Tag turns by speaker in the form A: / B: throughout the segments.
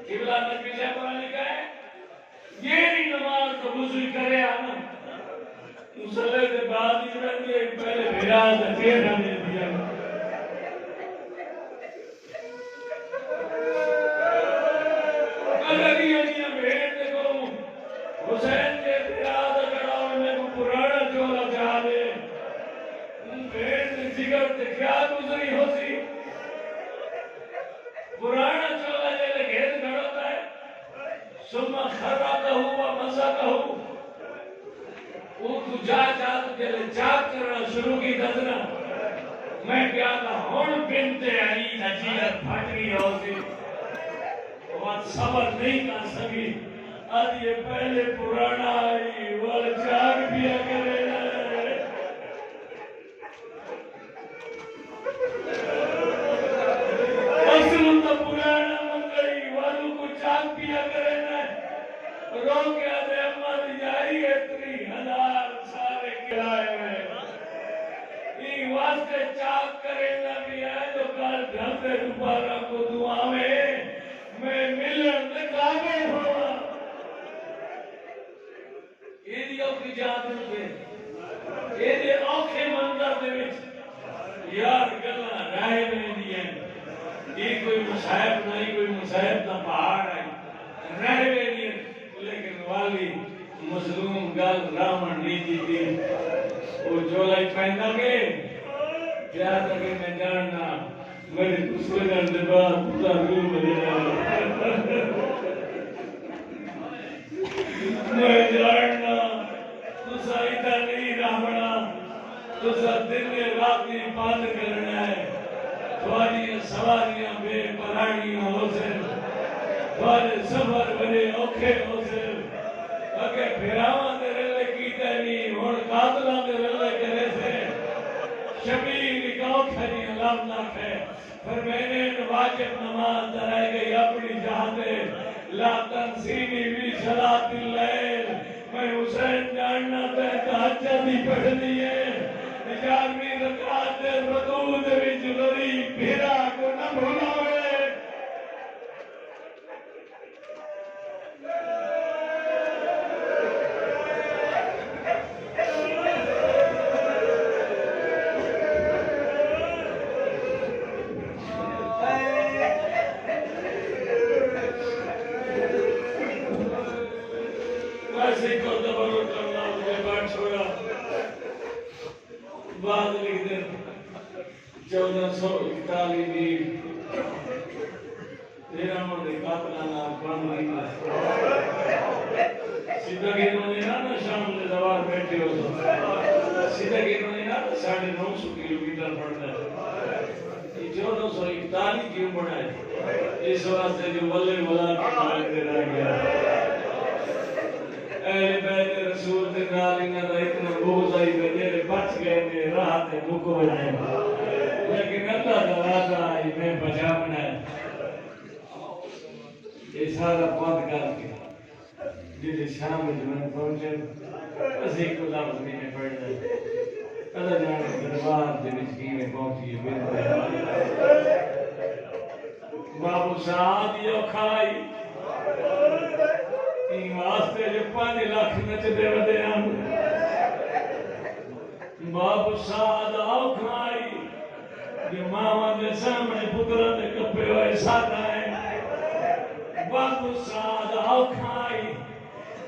A: قبلہ نبی سے قرآن لکھا ہے یہ نہیں نماز تو وضو کرے آنا مسلح کے بعد ہی رہتی ہے پہلے بھیراز پھر رہنے دیا اگر یہ بھیڑ دیکھو حسین کے بھیراز کڑا ہونے کو پرانا چولا چاہ دے بھیڑ نے جگر سے کیا گزری ہو سی پرانا چولا جیلے گھیر گھڑوتا ہے سمہ خرا کہو و مسا کہو وہ تو جا جیلے چاک کرنا شروع کی دزنا میں کیا تھا ہون بنتے علی نجیلت پھٹری ہو سی وہ صبر نہیں کر سکی آج یہ پہلے پرانا آئی وہ چاک پیا کرے اصل تو پرانا منگئی والو کو چاک پیا کرے رو کے آدھے امت جائی اتنی 1000 سارے کرائے میں یہ واسطے چاک کرے نہ بھی ہے جو کل ڈھلتے دوبارہ کو دعا میں ملن دکھاگے ہوا یہ دیو کی جادن پہ یہ دے اوکھے منظر دے وچ یار گلہ رائے میں دیئے یہ کوئی مصائب نہیں کوئی مصائب نہ پہاڑ ہے رائے میں دیئے لیکن والی مظلوم گل رامن نیتی تھی وہ جولائی پہننا گے کیا تھا کہ میں جاننا میری کسلگن دے بعد پتا روح بلے میں جاننا تسا ادھر نہیں رہنا تسا دن راتی بند کرنا ہے تھوڑی سواریاں بے پرانیاں ہو سے تھوڑے سفر بڑے اوکھے ہو سے اگر پھراواں دے رلے کیتے نہیں ہون قاتلاں دے رلے کرے سے شبیر کاؤ کھری علام نہ کھے پھر میں نے واجب نماز درائے گئی اپنی جہاں لا تنسینی بھی صلاة اللیل میں حسین جاننا تے تحجد ہی پڑھ لیے 11ویں رکعت ردود وچ غریب بھیرا کو نہ بھولاوے ویسے کو دبرو کرنا مجھے بات چھوڑا بعد لکھ دیں 1441 تیرہ مردے قاتلانا بند نہیں سیدھا گیروں نے نا شام نے دوار بیٹھے ہو سیدھا گیروں نے نا 950 کلومیٹر پڑتا ہے یہ 1441 کیوں پڑا ہے اس واسطے جو ولے ولا کے مالتے رہ گیا اہل بیت رسول تے نال انہاں دا اتنا بغض آئی کہ جڑے بچ گئے نے راہ تے مک وجے لیکن اللہ دا وعدہ آئی میں بچاونا ہے یہ سارا بند کر کے جیسے شام میں میں پہنچے بس ایک کو لفظ نہیں میں پڑھ جائے اللہ جانے دربار دے وچ کیویں پہنچی ہے بابو سعد یو کھائی این واسطے جو 5 لاکھ نچدے ودے ہم بابو سعد آؤ کھائی جو ماما دے سامنے پترہ دے کپے ہوئے ساتھ آئے بابو سعد آؤ کھائی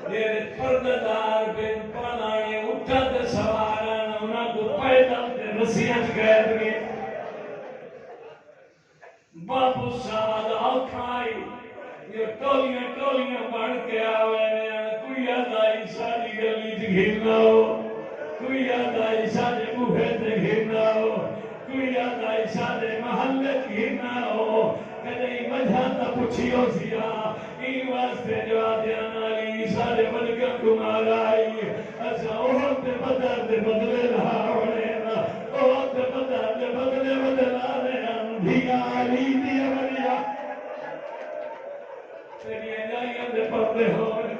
A: میرے پرددار بن پانانے اٹھا دے سواران انہاں کو پیدا دے رسیاں گئے گئے بابو سعد آؤ کھائی یہ ٹولیاں بڑھ کے آوے کوئی آدائی ساری گلی گھرنا ہو کوئی آدائی سارے بوہے تے گھرنا ہو کوئی آدائی سارے محلے گھرنا ہو کدھے وجہ تا پوچھی ہو سیا این واسطے جو آدیان آلی سارے ملکہ کمار آئی اچھا اوہ تے بدر دے بدلے رہا ہونے اوہ تے بدر دے بدلے بدلا رہے ہم دھیا آلی دیا بڑیا تیری انجائیاں دے پردے ہوئے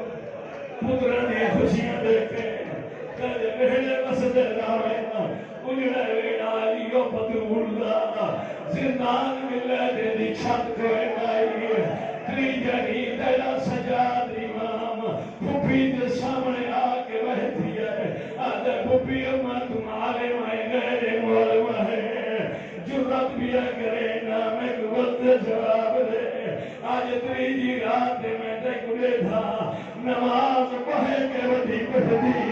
A: پترہ دی خوشیاں دیکھے کدھے بہلے مسدے راوینا اجڑے ویڑا لیو پترولہ زندان ملے دے دی چھت کوئے گائی تری جگی جواب دے آج تریجی رات میں تے کڑے تھا نماز پڑھے کے ودی پڑھدی